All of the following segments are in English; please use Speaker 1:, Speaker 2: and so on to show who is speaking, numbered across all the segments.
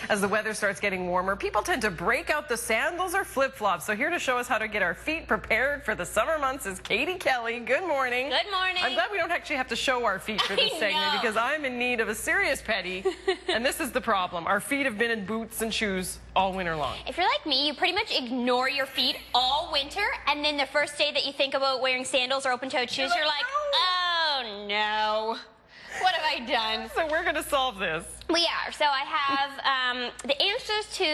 Speaker 1: as the weather starts getting warmer, people tend to break out the sandals or flip-flops. So here to show us how to get our feet prepared for the summer months is Katie Kelly. Good morning.
Speaker 2: Good morning.
Speaker 1: I'm glad we don't actually have to show our feet for this segment because I'm in need of a serious petty, and this is the problem. Our feet have been in boots and shoes all winter long.
Speaker 2: If you're like me, you pretty much ignore your feet all winter, and then the first day that you think about wearing sandals or open-toed shoes, you're like, oh no, what have I done?
Speaker 1: So we're going to solve this.
Speaker 2: We are. So I have the answers to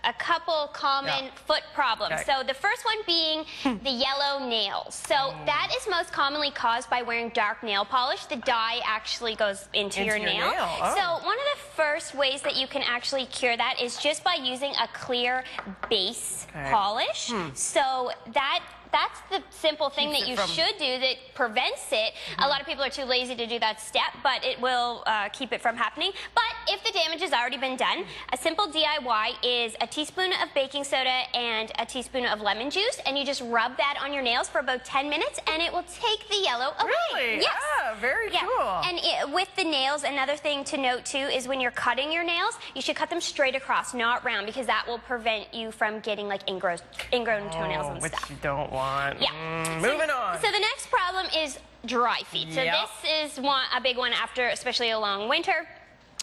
Speaker 2: a couple common foot problems.
Speaker 1: Okay.
Speaker 2: So the first one being the yellow nails. So that is most commonly caused by wearing dark nail polish. The dye actually goes into your nail.
Speaker 1: Oh.
Speaker 2: So one of the first ways that you can actually cure that is just by using a clear base polish. So that's the simple thing that you should do that prevents it. A lot of people are too lazy to do that step, but it will keep it from happening. But if the damage has already been done, a simple DIY is a teaspoon of baking soda and a teaspoon of lemon juice, and you just rub that on your nails for about 10 minutes, and it will take the yellow away.
Speaker 1: Really?
Speaker 2: Yes.
Speaker 1: Ah, very cool.
Speaker 2: And with the nails, another thing to note too is when you're cutting your nails, you should cut them straight across, not round, because that will prevent you from getting like ingrown toenails and stuff.
Speaker 1: Which you don't want.
Speaker 2: Yeah.
Speaker 1: Moving on.
Speaker 2: So the next problem is dry feet. So this is a big one after especially a long winter.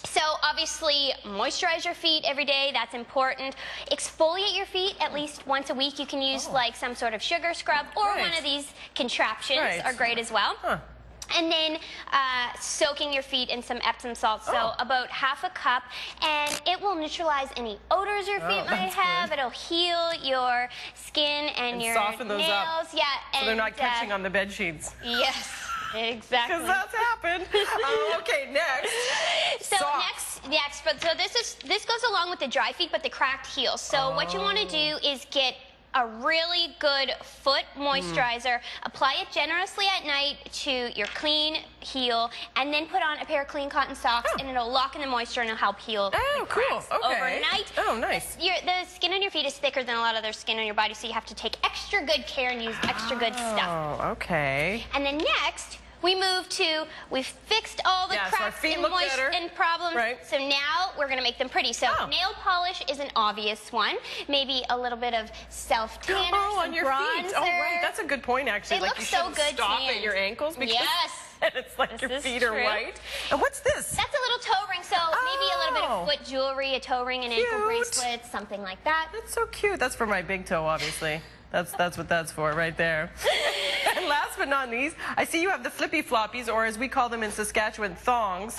Speaker 2: So obviously moisturize your feet every day. That's important. Exfoliate your feet at least once a week. You can use like some sort of sugar scrub or one of these contraptions are great as well. And then soaking your feet in some Epsom salt, so about half a cup, and it will neutralize any odors your feet might have. It'll heal your skin and your
Speaker 1: soften those
Speaker 2: nails.
Speaker 1: Up,
Speaker 2: yeah,
Speaker 1: so they're not catching on the bed sheets.
Speaker 2: Yes, exactly.
Speaker 1: Because that's happened. Okay, next.
Speaker 2: So so this goes along with the dry feet, but the cracked heels. So what you want to do is get a really good foot moisturizer. Apply it generously at night to your clean heel, and then put on a pair of clean cotton socks, and it'll lock in the moisture and it'll help heal the cracks overnight.
Speaker 1: Oh, nice.
Speaker 2: The skin on your feet is thicker than a lot of other skin on your body, so you have to take extra good care and use extra good stuff.
Speaker 1: Oh, okay.
Speaker 2: And then next, we've fixed all the cracks and moisture and problems. So now we're going to make them pretty. So nail polish is an obvious one. Maybe a little bit of self-tanner,
Speaker 1: on your
Speaker 2: bronzer.
Speaker 1: feet. Oh, right. That's a good point, actually.
Speaker 2: They
Speaker 1: like
Speaker 2: look
Speaker 1: you
Speaker 2: so
Speaker 1: shouldn't
Speaker 2: good
Speaker 1: stop at your ankles because it's like your feet are white. And what's this?
Speaker 2: That's a little toe ring. So maybe a little bit of foot jewelry, a toe ring, an ankle bracelet, something like that.
Speaker 1: That's so cute. That's for my big toe, obviously. That's what that's for right there. And last but not least, I see you have the flippy floppies, or as we call them in Saskatchewan, thongs.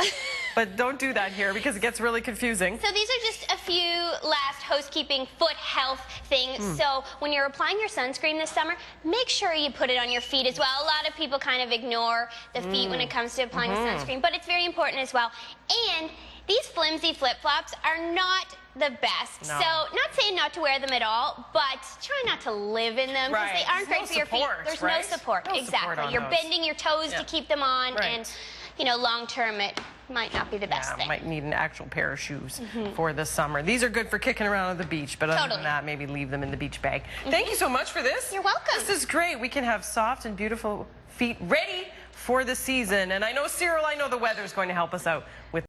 Speaker 1: But don't do that here because it gets really confusing.
Speaker 2: So these are just a few last housekeeping foot health things. So when you're applying your sunscreen this summer, make sure you put it on your feet as well. A lot of people kind of ignore the feet when it comes to applying sunscreen, but it's very important as well. And these flimsy flip-flops are not the best. So not saying not to wear them at all, but try not to live in them because they aren't great for your feet. There's no support. Exactly. You're bending your toes to keep them on, and you know, long term it might not be the best thing.
Speaker 1: Might need an actual pair of shoes for the summer. These are good for kicking around on the beach, but other than that, maybe leave them in the beach bag. Thank you so much for this.
Speaker 2: You're welcome.
Speaker 1: This is great. We can have soft and beautiful feet ready for the season. And I know, Cyril, the weather is going to help us out with